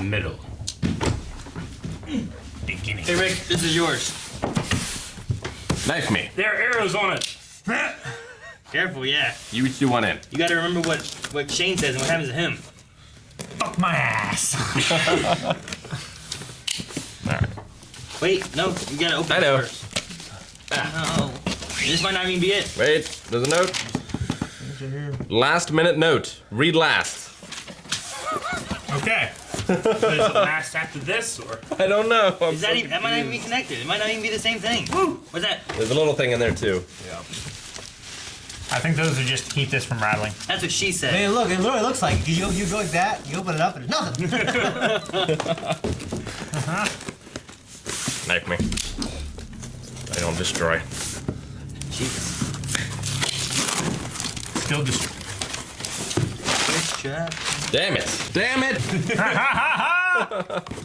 Middle. Beginning. Hey, Rick, this is yours. Knife me. There are arrows on it. Careful, yeah. You reach do one end. You gotta remember what Shane says and what happens to him. Fuck my ass. All right. Wait, no, you gotta open I it know. first. No. This might not even be it. Wait, there's a note. Last minute note. Read last. Okay. There's a last after this, or I don't know. I'm Is that even, that might not even be connected. It might not even be the same thing. Woo. What's that? There's a little thing in there too. I think those are just to keep this from rattling. That's what she said. Hey, look, it literally looks like you go like that, you open it up, and there's nothing. Knife me. I don't destroy. Jesus. Still just. Damn it! Damn it!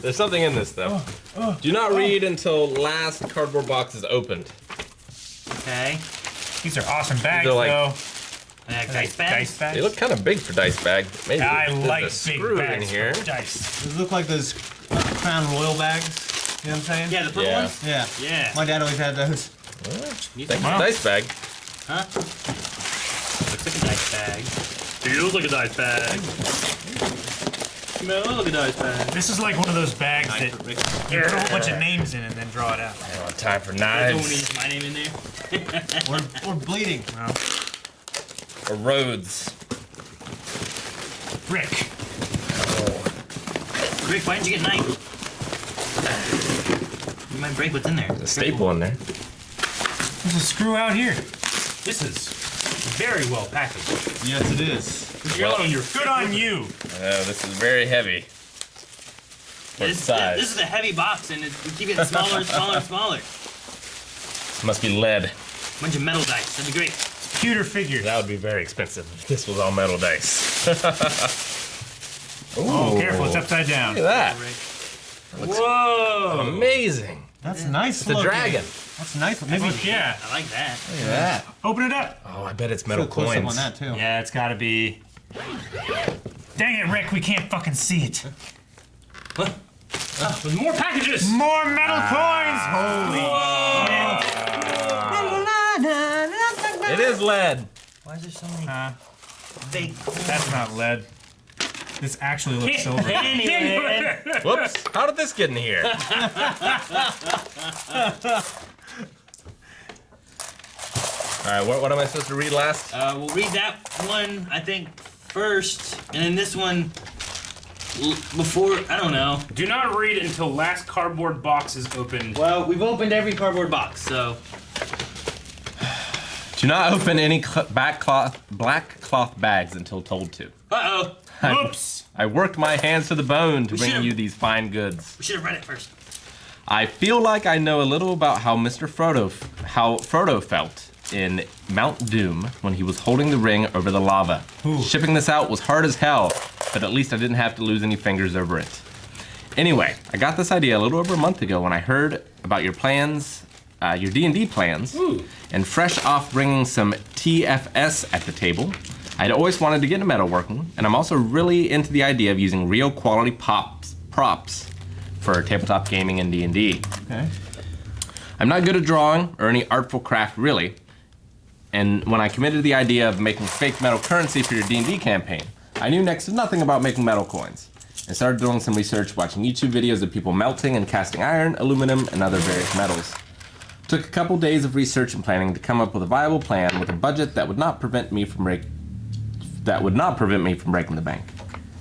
There's something in this though. Do not read until last cardboard box is opened. Okay. These are awesome bags, They're like- though. Dice bags? Dice bags. They look kind of big for dice bag. Maybe I there's like a big screw bags in here. for dice. These look like those Crown Royal bags. You know what I'm saying? Yeah, the purple Yeah. ones? Yeah. Yeah. My dad always had those. Thanks for dice bag. Huh? Looks like a dice bag. feels like a dice bag. Smells like a dice bag. This is like one of those bags that you put a whole bunch of names in and then draw it out. I don't have time for Don't knives need my name in there. Or bleeding. or roads. Rick. Rick, why didn't you get a knife? You might break what's in there. There's a staple in there. There's a screw out here. This is very well packaged. Yes, it is. You're on your Good on you. This is very heavy. For its size. This is a heavy box, and we keep getting smaller and smaller and smaller. This must be lead. Bunch of metal dice. That'd be great. Pewter figures. That would be very expensive if this was all metal dice. Oh, careful, it's upside down. Look at that. Whoa! Amazing. That's nice. It's a dragon. That's nice. Maybe Yeah. I like that. Look at that. Open it up. Oh, I bet it's metal put close up coins. on that too. Yeah, it's gotta be. Dang it, Rick, we can't fucking see it. There's more packages! More metal coins! Holy It is lead. Why is there so many shit. fake? That's not lead. This actually looks silver. Anyway, Whoops. How did this get in here? Alright, what am I supposed to read last? we'll read that one, I think, first, and then this one before, I don't know. Do not read until last cardboard box is opened. Well, we've opened every cardboard box, so. Do not open any black cloth bags until told to. Uh-oh. Oops! I worked my hands to the bone to bring should've- you these fine goods. We should have read it first. I feel like I know a little about how Frodo felt in Mount Doom when he was holding the ring over the lava. Shipping this out was hard as hell, but at least I didn't have to lose any fingers over it. Anyway, I got this idea a little over a month ago when I heard about your plans, your D&D plans, and fresh off bringing some TFS at the table. I'd always wanted to get into metalworking, and I'm also really into the idea of using real quality props for tabletop gaming and D&D. Okay. I'm not good at drawing or any artful craft really, and when I committed to the idea of making fake metal currency for your D&D campaign, I knew next to nothing about making metal coins, and started doing some research watching YouTube videos of people melting and casting iron, aluminum, and other various metals. Took a couple days of research and planning to come up with a viable plan with a budget that would not prevent me from breaking the bank.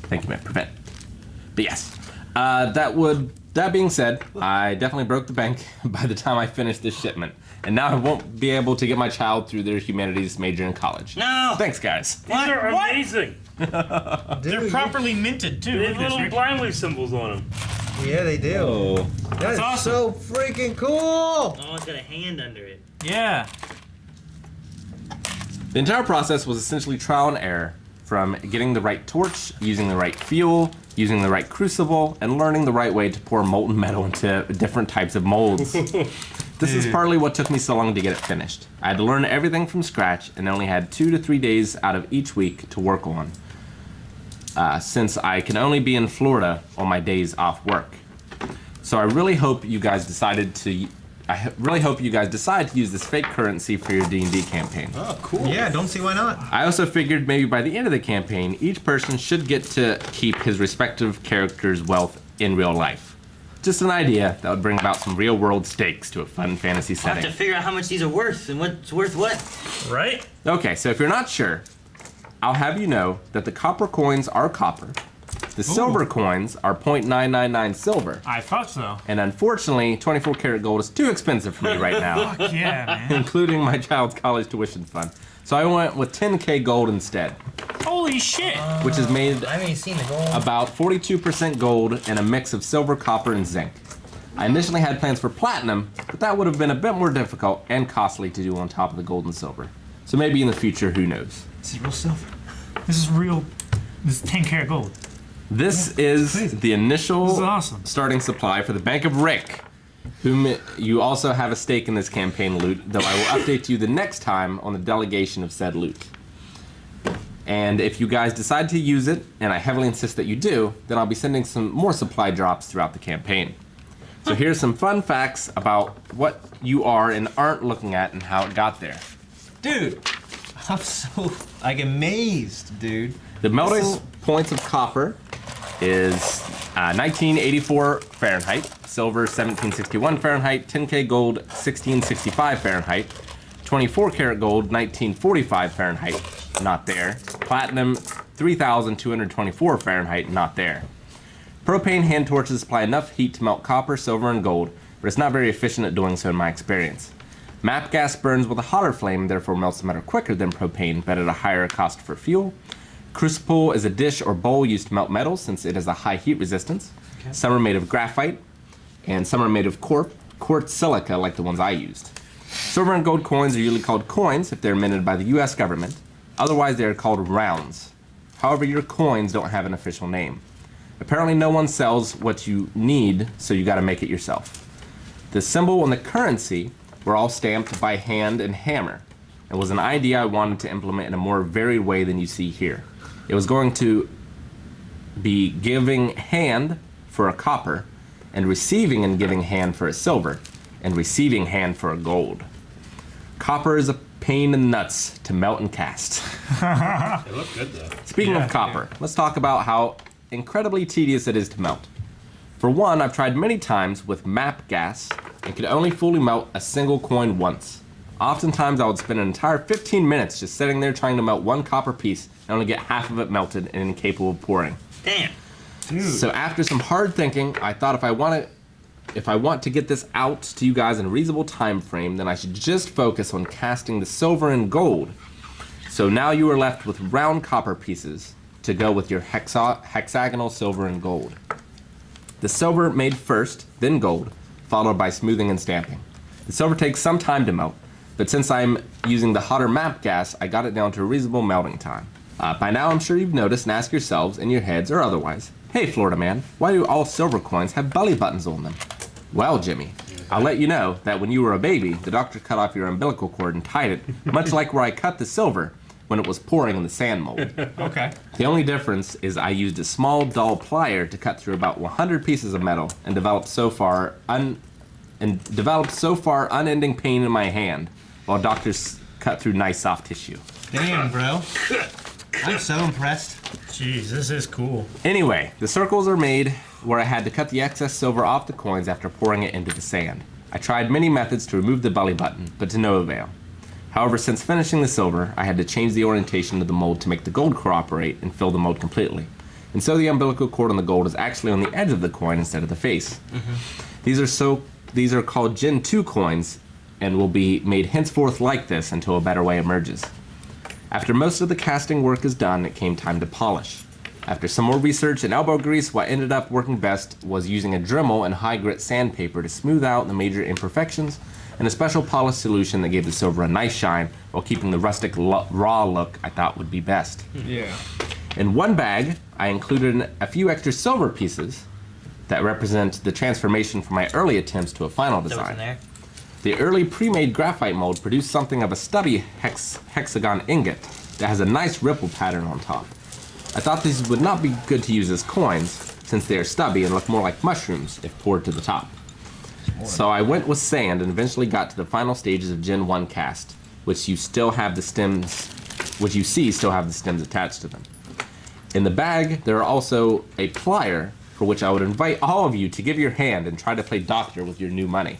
Thank you, man. Prevent. But yes, that being said, I definitely broke the bank by the time I finished this shipment, and now I won't be able to get my child through their humanities major in college. No! Thanks, guys. These are amazing. They're properly minted, too. They Look have at this, little Rick. blind leaf symbols on them. Yeah, they do. Oh. That's awesome. so freaking cool. Oh, it's got a hand under it. Yeah. The entire process was essentially trial and error, from getting the right torch, using the right fuel, using the right crucible, and learning the right way to pour molten metal into different types of molds. This is partly what took me so long to get it finished. I had to learn everything from scratch and only had 2 to 3 days out of each week to work on, since I can only be in Florida on my days off work. So I really hope you guys decide to use this fake currency for your D&D campaign. Oh, cool. Yeah, don't see why not. I also figured maybe by the end of the campaign, each person should get to keep his respective character's wealth in real life. Just an idea that would bring about some real-world stakes to a fun fantasy I'll have setting. to figure out how much these are worth and what's worth what. Right? Okay, so if you're not sure, I'll have you know that the copper coins are copper. The silver coins are 0.999 silver. I thought so. And unfortunately, 24 karat gold is too expensive for me right now, Yeah, man. including my child's college tuition fund. So I went with 10K gold instead, Holy shit. which is made I haven't even seen the gold. about 42% gold and a mix of silver, copper, and zinc. I initially had plans for platinum, but that would have been a bit more difficult and costly to do on top of the gold and silver. So maybe in the future, who knows? This is real silver. This is real. This is 10 karat gold. This is the initial This is awesome. starting supply for the Bank of Rick, whom you also have a stake in this campaign loot, though I will update you the next time on the delegation of said loot. And if you guys decide to use it, and I heavily insist that you do, then I'll be sending some more supply drops throughout the campaign. So here's some fun facts about what you are and aren't looking at and how it got there. Dude, I'm so like amazed, dude. The melting points of copper is 1984 Fahrenheit, silver 1761 Fahrenheit, 10K gold 1665 Fahrenheit, 24 karat gold 1945 Fahrenheit, not there. Platinum 3224 Fahrenheit, not there. Propane hand torches supply enough heat to melt copper, silver, and gold, but it's not very efficient at doing so in my experience. Map gas burns with a hotter flame, therefore melts the metal quicker than propane, but at a higher cost for fuel. Crucible is a dish or bowl used to melt metal since it has a high heat resistance. Okay. Some are made of graphite, and some are made of quartz silica like the ones I used. Silver and gold coins are usually called coins if they're minted by the US government. Otherwise, they are called rounds. However, your coins don't have an official name. Apparently, no one sells what you need, so you gotta make it yourself. The symbol and the currency were all stamped by hand and hammer. It was an idea I wanted to implement in a more varied way than you see here. It was going to be giving hand for a copper, and receiving and giving hand for a silver, and receiving hand for a gold. Copper is a pain in the nuts to melt and cast. They look good though. Speaking of copper, let's talk about how incredibly tedious it is to melt. For one, I've tried many times with map gas and could only fully melt a single coin once. Oftentimes I would spend an entire 15 minutes just sitting there trying to melt one copper piece and only get half of it melted and incapable of pouring. Damn. Dude. So after some hard thinking, I thought if I want to get this out to you guys in a reasonable time frame, then I should just focus on casting the silver and gold. So now you are left with round copper pieces to go with your hexagonal silver and gold. The silver made first, then gold, followed by smoothing and stamping. The silver takes some time to melt, but since I'm using the hotter map gas, I got it down to a reasonable melting time. By now I'm sure you've noticed and asked yourselves in your heads or otherwise, hey Florida man, why do all silver coins have belly buttons on them? Well, Jimmy, I'll let you know that when you were a baby, the doctor cut off your umbilical cord and tied it, much like where I cut the silver when it was pouring in the sand mold. Okay. The only difference is I used a small dull plier to cut through about 100 pieces of metal and developed so far unending pain in my hand, while doctors cut through nice soft tissue. Damn, bro. I'm so impressed. Jeez, this is cool. Anyway, the circles are made where I had to cut the excess silver off the coins after pouring it into the sand. I tried many methods to remove the belly button, but to no avail. However, since finishing the silver, I had to change the orientation of the mold to make the gold cooperate and fill the mold completely. And so the umbilical cord on the gold is actually on the edge of the coin instead of the face. Mm-hmm. These are called Gen 2 coins and will be made henceforth like this until a better way emerges. After most of the casting work is done, it came time to polish. After some more research and elbow grease, what ended up working best was using a Dremel and high grit sandpaper to smooth out the major imperfections, and a special polish solution that gave the silver a nice shine while keeping the rustic raw look I thought would be best. Yeah. In one bag, I included a few extra silver pieces that represent the transformation from my early attempts to a final That was in design. there. The early pre-made graphite mold produced something of a stubby hexagon ingot that has a nice ripple pattern on top. I thought these would not be good to use as coins, since they are stubby and look more like mushrooms if poured to the top. So I went with sand and eventually got to the final stages of Gen 1 cast, which you see still have the stems attached to them. In the bag, there are also a plier for which I would invite all of you to give your hand and try to play doctor with your new money.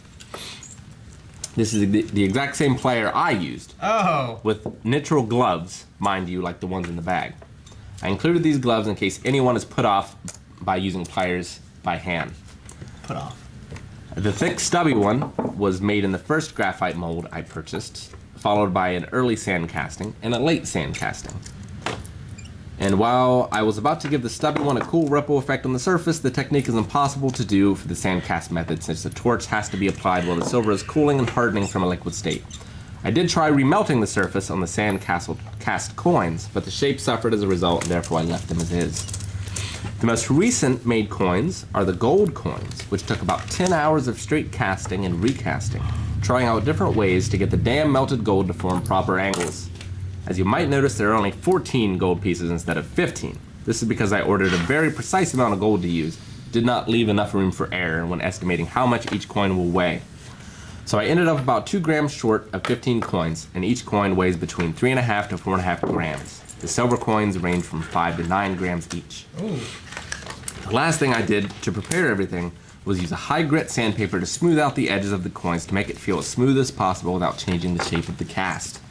This is the exact same player I used, with nitrile gloves, mind you, like the ones in the bag. I included these gloves in case anyone is put off by using pliers by hand. Put off. The thick, stubby one was made in the first graphite mold I purchased, followed by an early sand casting and a late sand casting. And while I was about to give the stubby one a cool ripple effect on the surface, the technique is impossible to do for the sand cast method since the torch has to be applied while the silver is cooling and hardening from a liquid state. I did try remelting the surface on the sand cast coins, but the shape suffered as a result, and therefore I left them as is. The most recent made coins are the gold coins, which took about 10 hours of straight casting and recasting, trying out different ways to get the damn melted gold to form proper angles. As you might notice, there are only 14 gold pieces instead of 15. This is because I ordered a very precise amount of gold to use, did not leave enough room for error when estimating how much each coin will weigh. So I ended up about 2 grams short of 15 coins, and each coin weighs between 3.5 to 4.5 grams. The silver coins range from 5 to 9 grams each. Ooh. The last thing I did to prepare everything was use a high grit sandpaper to smooth out the edges of the coins to make it feel as smooth as possible without changing the shape of the cast.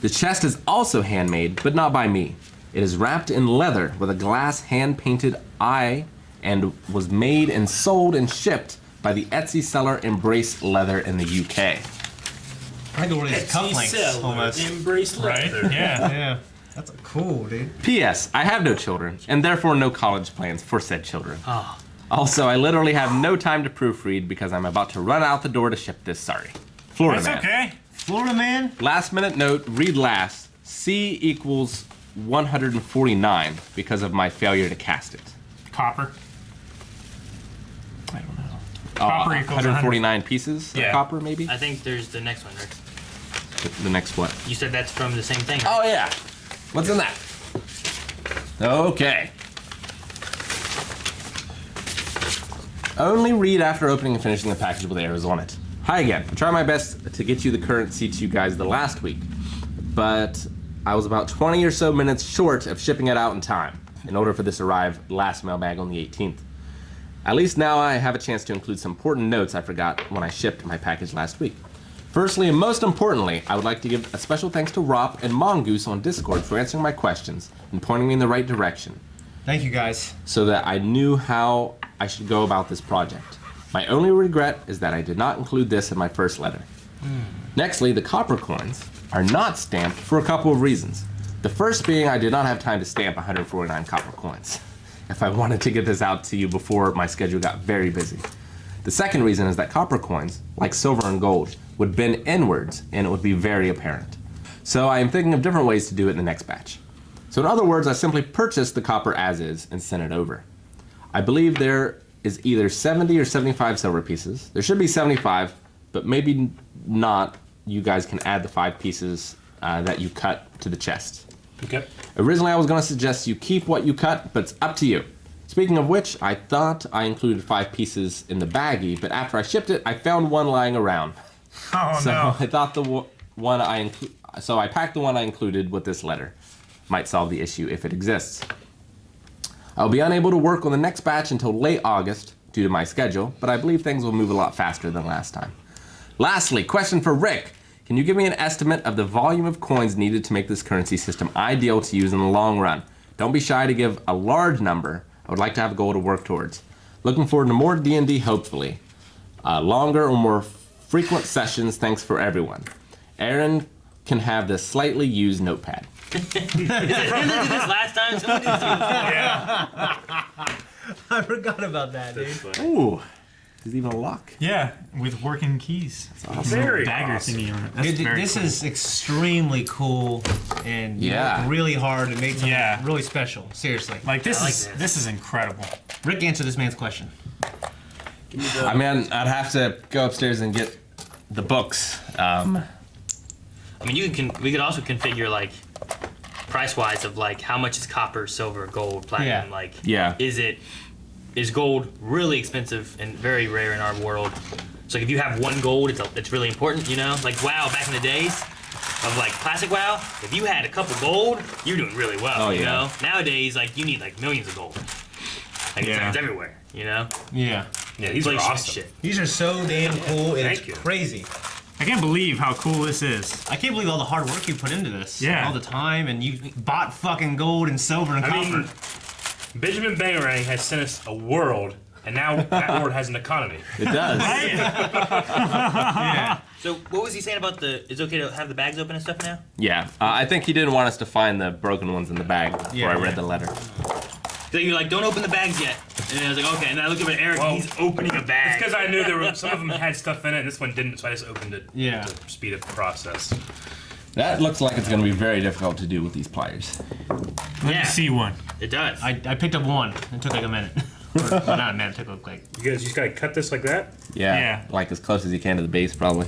The chest is also handmade, but not by me. It is wrapped in leather with a glass hand-painted eye and was made and sold and shipped by the Etsy seller Embrace Leather in the UK. I go to these cufflinks almost. Embrace Right? leather. Yeah. Yeah. That's cool, dude. P.S. I have no children, and therefore no college plans for said children. Also, I literally have no time to proofread because I'm about to run out the door to ship this, sorry. Florida That's man. okay. Florida man? Last minute note, read last. C equals 149 because of my failure to cast it. Copper. I don't know. Copper equals 149 pieces Yeah. of copper, maybe? I think there's the next one, Rick. The next what? You said that's from the same thing. Oh, yeah. What's in that? Okay. Only read after opening and finishing the package with arrows on it. Hi again. I tried my best to get you the currency to you guys the last week, but I was about 20 or so minutes short of shipping it out in time in order for this to arrive last mailbag on the 18th. At least now I have a chance to include some important notes I forgot when I shipped my package last week. Firstly, and most importantly, I would like to give a special thanks to Rop and Mongoose on Discord for answering my questions and pointing me in the right direction Thank you, guys. so that I knew how I should go about this project. My only regret is that I did not include this in my first letter. Nextly, the copper coins are not stamped for a couple of reasons. The first being I did not have time to stamp 149 copper coins if I wanted to get this out to you before my schedule got very busy. The second reason is that copper coins, like silver and gold, would bend inwards and it would be very apparent. So I am thinking of different ways to do it in the next batch. So in other words, I simply purchased the copper as is and sent it over. I believe there is either 70 or 75 silver pieces. There should be 75, but maybe not. You guys can add the 5 pieces that you cut to the chest. Okay. Originally, I was going to suggest you keep what you cut, but it's up to you. Speaking of which, I thought I included 5 pieces in the baggie, but after I shipped it, I found one lying around. Oh, So no. I thought so I packed the one I included with this letter. Might solve the issue if it exists. I'll be unable to work on the next batch until late August due to my schedule, but I believe things will move a lot faster than last time. Lastly, question for Rick. Can you give me an estimate of the volume of coins needed to make this currency system ideal to use in the long run? Don't be shy to give a large number. I would like to have a goal to work towards. Looking forward to more D&D, hopefully. Longer or more frequent sessions, thanks for everyone. Aaron can have this slightly used notepad. Didn't they do this last time? Somebody did this before. Yeah. I forgot about that, dude. Ooh, there's even a lock. Yeah, with working keys. Very Dagger awesome. thingy on it. That's Dude, very this cool. is extremely cool and Yeah. really hard and made something Yeah. really special. Seriously. Like this I like is this. this is incredible. Rick, answer this man's question. Give me the- I mean, I'd have to go upstairs and get the books. I mean, we could also configure like price-wise of like how much is copper, silver, gold, platinum. Yeah. Like, Yeah. is gold really expensive and very rare in our world? So like, if you have 1 gold, it's really important, you know? Like WoW back in the days of like classic WoW, if you had a couple gold, you're doing really well. Oh, you yeah. know? Nowadays, like you need like millions of gold. Like Yeah. it's everywhere, you know? Yeah. Yeah, these are Inflation awesome. shit. These are so damn cool. Thank It's you. crazy. I can't believe how cool this is. I can't believe all the hard work you put into this. Yeah. All the time, and you bought fucking gold and silver and I copper. mean, Benjamin Bangarang has sent us a world, and now that world has an economy. It does. yeah. So what was he saying about it's okay to have the bags open and stuff now? Yeah, I think he didn't want us to find the broken ones in the bag before Yeah, I read yeah. the letter. So you're like, don't open the bags yet. And then I was like, okay. And then I looked up at Eric, Well, and he's opening a bag. It's because I knew there were some of them had stuff in it, and this one didn't, so I just opened it Yeah. to speed up the process. That looks like it's going to be very difficult to do with these pliers. Let me Yeah. see one. It does. I picked up one. It took like a minute. Or, well, not a minute. It took like. You guys just gotta cut this like that? Yeah, Yeah. like as close as you can to the base, probably.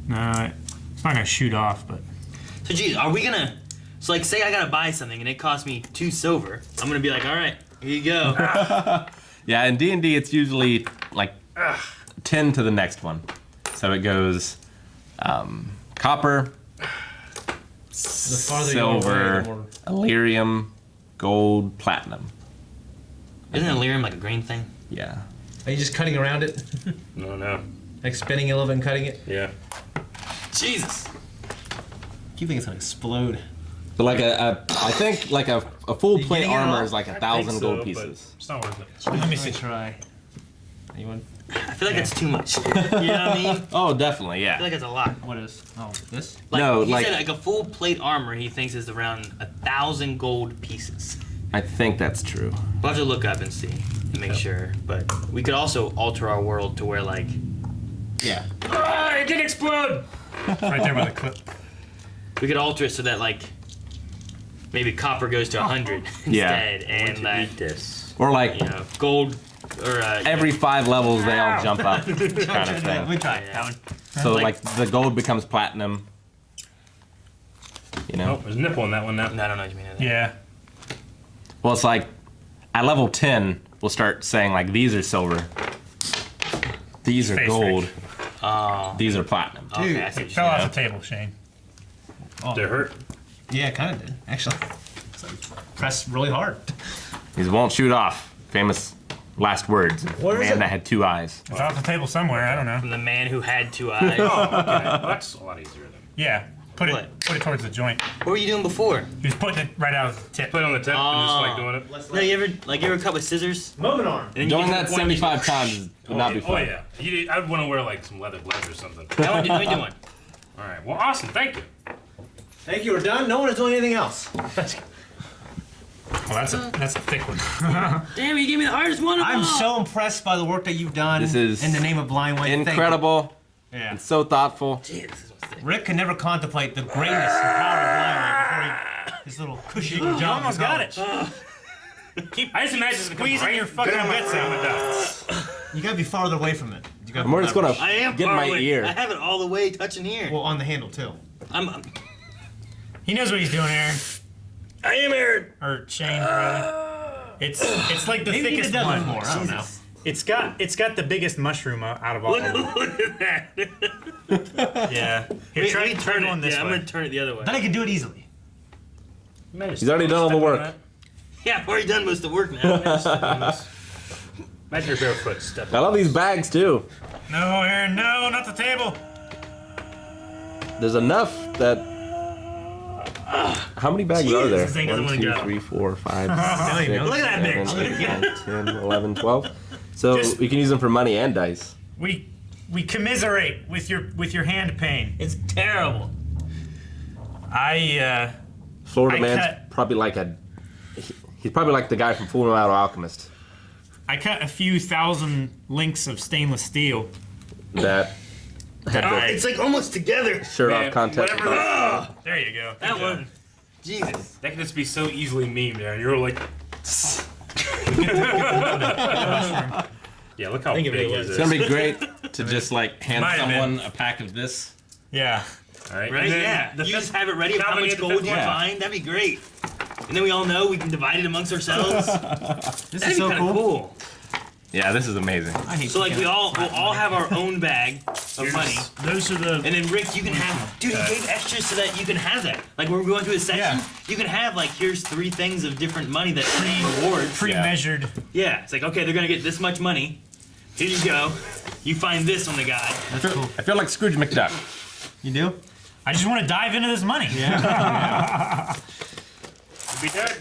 No, it's not gonna shoot off, but So geez, are we gonna? So like, say I gotta buy something and it costs me 2 silver. I'm gonna be like, all right, here you go. Yeah, in D&D it's usually like 10 to the next one. So it goes copper, The farther you go away, silver, the more. Illyrium, gold, platinum. Isn't Illyrium like a green thing? Yeah. Are you just cutting around it? No. Like spinning a little bit and cutting it? Yeah. Jesus. I keep thinking it's gonna explode. But like I think like a full You plate getting it armor all? is like I 1,000 think gold so, pieces. but it's not worth it. let me Let me see. try. Anyone? I feel like that's too much. You know what I mean? I Oh, definitely, feel yeah. like that's a lot. What is? Oh, this? Like, No, he like- said like a full plate armor he thinks is around 1,000 gold pieces. I think that's true. We'll have to look up and see and make sure. But we could also alter our world to where like Yeah. Ah, it did explode! Right there by the clip. we could alter it so that like maybe copper goes to 100 Yeah. instead, and like this. Or like you know gold or every 5 levels they all jump up kind of Let thing. me try Yeah. that one. So like- like the gold becomes platinum. You know? Oh, there's a nipple in that one now. No, I don't know what you mean. Yeah. Well, it's like at level 10, we'll start saying like these are silver, these are Face gold, Oh, these are platinum. okay. I see It what fell you're off saying. the table, Shane. Did it hurt? Yeah, it kind of did, actually. So press really hard. These won't shoot off. Famous last words. What is Man it? that had 2 eyes. It's off the table somewhere. I don't know. From the man who had 2 eyes. Oh, okay. Well, that's a lot easier then. Yeah. Put What? it towards the joint. What were you doing before? He was putting it right out of the tip. Put it on the tip and just like doing it. No, you ever cut with scissors? Moment arm. And then you Doing get to that the point and you- 75 times would not be Oh fun. yeah. I'd want to wear like some leather gloves or something. Let me do one. All right. Well, awesome. Thank you. Thank you, we're done. No one is doing anything else. Well, that's a thick one. Damn, you gave me the hardest one of I'm all. so impressed by the work that you've done This is in the name of Blind White. Thank you. Incredible. Yeah. And so thoughtful. Gee, this is what's thick. Rick can never contemplate the greatness and power of Blind White before his little cushy jump. You almost got it. I just imagine it's Squeezing your fucking bits out. You gotta be farther away from it. You gotta I'm just gonna I am get in far my away. ear. I have it all the way touching here. Well, on the handle too. I'm He knows what he's doing, Aaron. I am Aaron. Or Shane, rather. It's like the Maybe he thickest did that one. before. I don't know. It's got the biggest mushroom out of all of them. Look at that. Yeah. Here, Wait, try let me turn one this yeah, I'm way. gonna turn it the other way. Then I can do it easily. He's already done all the work. Yeah, I've already done most of the work now. Imagine your barefoot step. I love these bags too. No, Aaron, no, not the table. There's enough that. How many bags are there? this thing doesn't 1, wanna 2, go. 3, 4, 5, Telling you, 6, look at that 7, bitch. 8, 9, 10, 11, 12. So Just- we can use them for money and dice. We commiserate with your hand pain. It's terrible. Florida I man's cut- probably like he's probably like the guy from Full Metal Alchemist I cut a few thousand links of stainless steel. that had the It's like almost together. shirt Man, off contest. whatever There you go. That Good job. one. Jesus. That can just be so easily memed, Aaron. You're like. Yeah, look how Think big of it it as is. It's gonna be great to just like hand Might have someone a pack of this. Yeah. All right. Right? And then Yeah. the You fifth- just have it ready of how How many much at the gold fifth you one? find. That'd be great. And then we all know we can divide it amongst ourselves. This That'd is be so kind of cool. cool. Yeah, this is amazing. I hate So like we'll all fucking- have our own bag of money. Those are the. And then Rick, you can have, dude, he gave extras so that you can have that. Like when we're going through a section, Yeah. you can have like, here's 3 things of different money that rewards. Pre-measured. Yeah, it's like, okay, they're gonna get this much money. Here you go. You find this on the guy. That's cool. I feel like Scrooge McDuck. You do? I just want to dive into this money. Yeah. Be dead.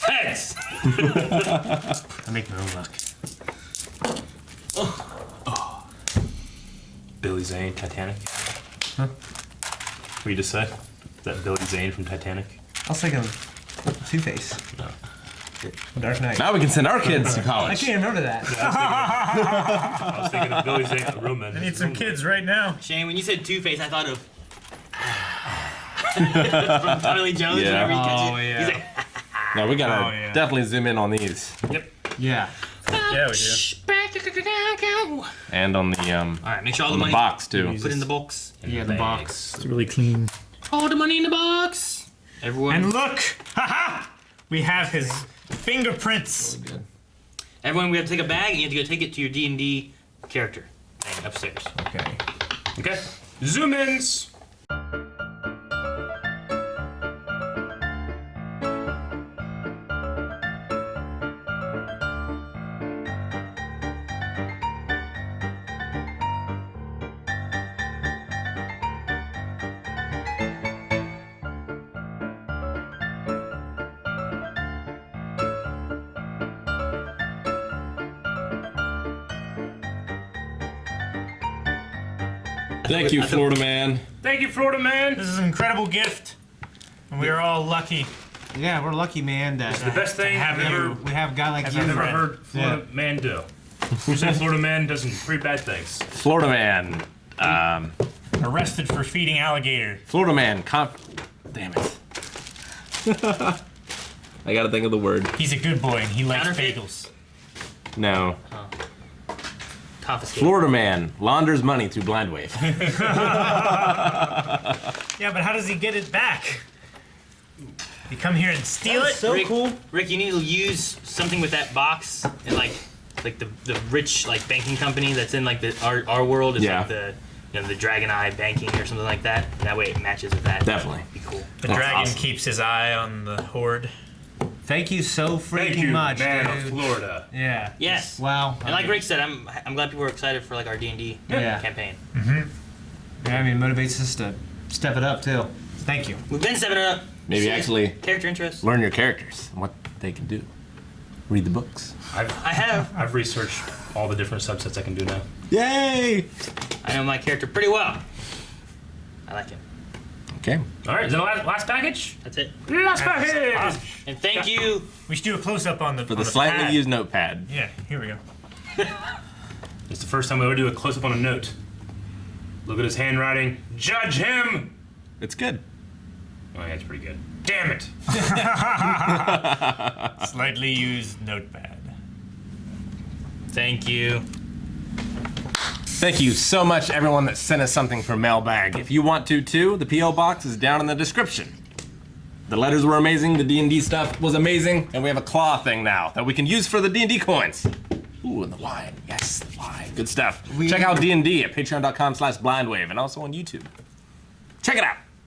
Heads! I make my own luck. Billy Zane, Titanic. Huh? What you just said? Is that Billy Zane from Titanic? I was thinking Two-Face. No. Dark Knight. Now we can send our kids to I college. can't remember that. I was thinking of Billy Zane, a real man. I need some kids right now. Shane, when you said Two-Face, I thought of from Tommy Lee Jones. Yeah. Whenever he catches Oh, it. yeah. He's like, No, we gotta Oh, yeah. definitely zoom in on these. Yep. Yeah. Yeah, we do. And on the all right, make sure all the on the money box too. put in the box. Yeah, the box. It's really clean. All the money in the box. Everyone, And look, haha, we have his fingerprints. everyone, we have to take a bag and you have to go take it to your D&D character thing upstairs. Okay. Okay. Zoom ins. Thank you, Florida man. Thank you, Florida man. This is an incredible gift, and we are all lucky. Yeah, we're lucky, man, that The best thing have I've ever, we have a guy like you. I've ever friend. heard Florida man do. Who said Florida man doesn't 3 bad things? Florida man. Arrested for feeding alligator. Florida man. Damn it. I gotta think of the word. He's a good boy, and he likes Counterfeit. bagels. No. Confiscate. Florida man launders money through Blind Wave. Yeah, but how does he get it back? You come here and steal it? So Rick, cool. Rick, you need to use something with that box and like the rich like banking company that's in like our world is Yeah. like the the Dragon Eye banking or something like that. That way it matches with that. Definitely. Be cool. The That's dragon awesome. keeps his eye on the horde. Thank you so freaking Thank you, much, man of dude. Florida. Yeah. Yes. Wow. And like Rick said, I'm glad people are excited for like our D&D Yeah. campaign. Yeah, I mean, it motivates us to step it up too. Thank you. We've been stepping it up. Maybe See, actually character interest. learn your characters and what they can do. Read the books. I have. I've researched all the different subsets I can do now. Yay! I know my character pretty well. I like him. Okay. All right, is that the last package? That's it. Last package! And thank you. We should do a close-up on the For the slightly pad. used notepad. Yeah, here we go. It's the first time we ever do a close-up on a note. Look at his handwriting. Judge him! It's good. Oh, yeah, it's pretty good. Damn it! Slightly used notepad. Thank you. Thank you so much, everyone that sent us something for Mailbag. If you want to, too, the P.O. box is down in the description. The letters were amazing, the D&D stuff was amazing, and we have a claw thing now that we can use for the D&D coins. Ooh, and the wine. Yes, the wine. Good stuff. Check out D&D at patreon.com/blindwave and also on YouTube. Check it out.